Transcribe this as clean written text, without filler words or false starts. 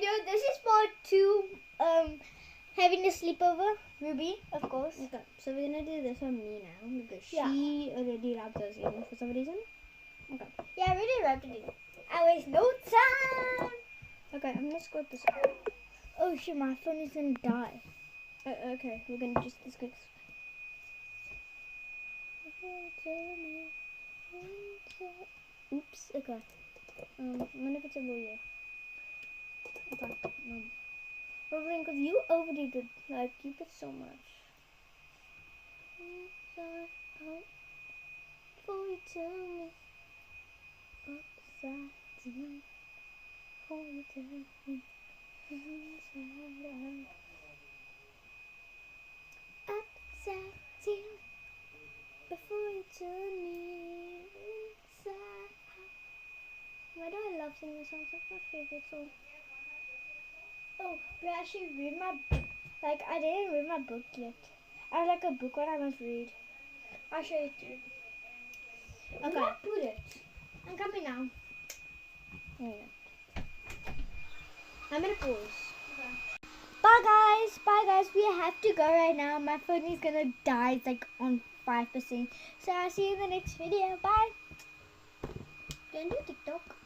video. This is part 2. Having a sleepover. Ruby, of course. Okay, so we're gonna do this on me now because Yeah. she already wrapped us in for some reason. Okay. Yeah, I already wrapped it in. I waste no time. Okay, I'm gonna squirt this. Oh shit, my phone is gonna die. Okay, we're gonna just this quick. Oops. Okay. I'm gonna put some more here. Okay. Probably because you overdid it. Like you put so much. Before you tell me upside down. Before you tell me inside out. Upside down. Before you turn me inside out. Why do I love singing songs? That's my favorite song. Oh, but I should read my book. Like, I didn't read my book yet. I have like a book what I must read. I'll show it to you. Okay. Where do I put it? I'm coming now. Yeah. I'm gonna pause. Bye guys, we have to go right now. My phone is gonna die. It's like on 5%. So I'll see you in the next video. Bye. Can you do TikTok?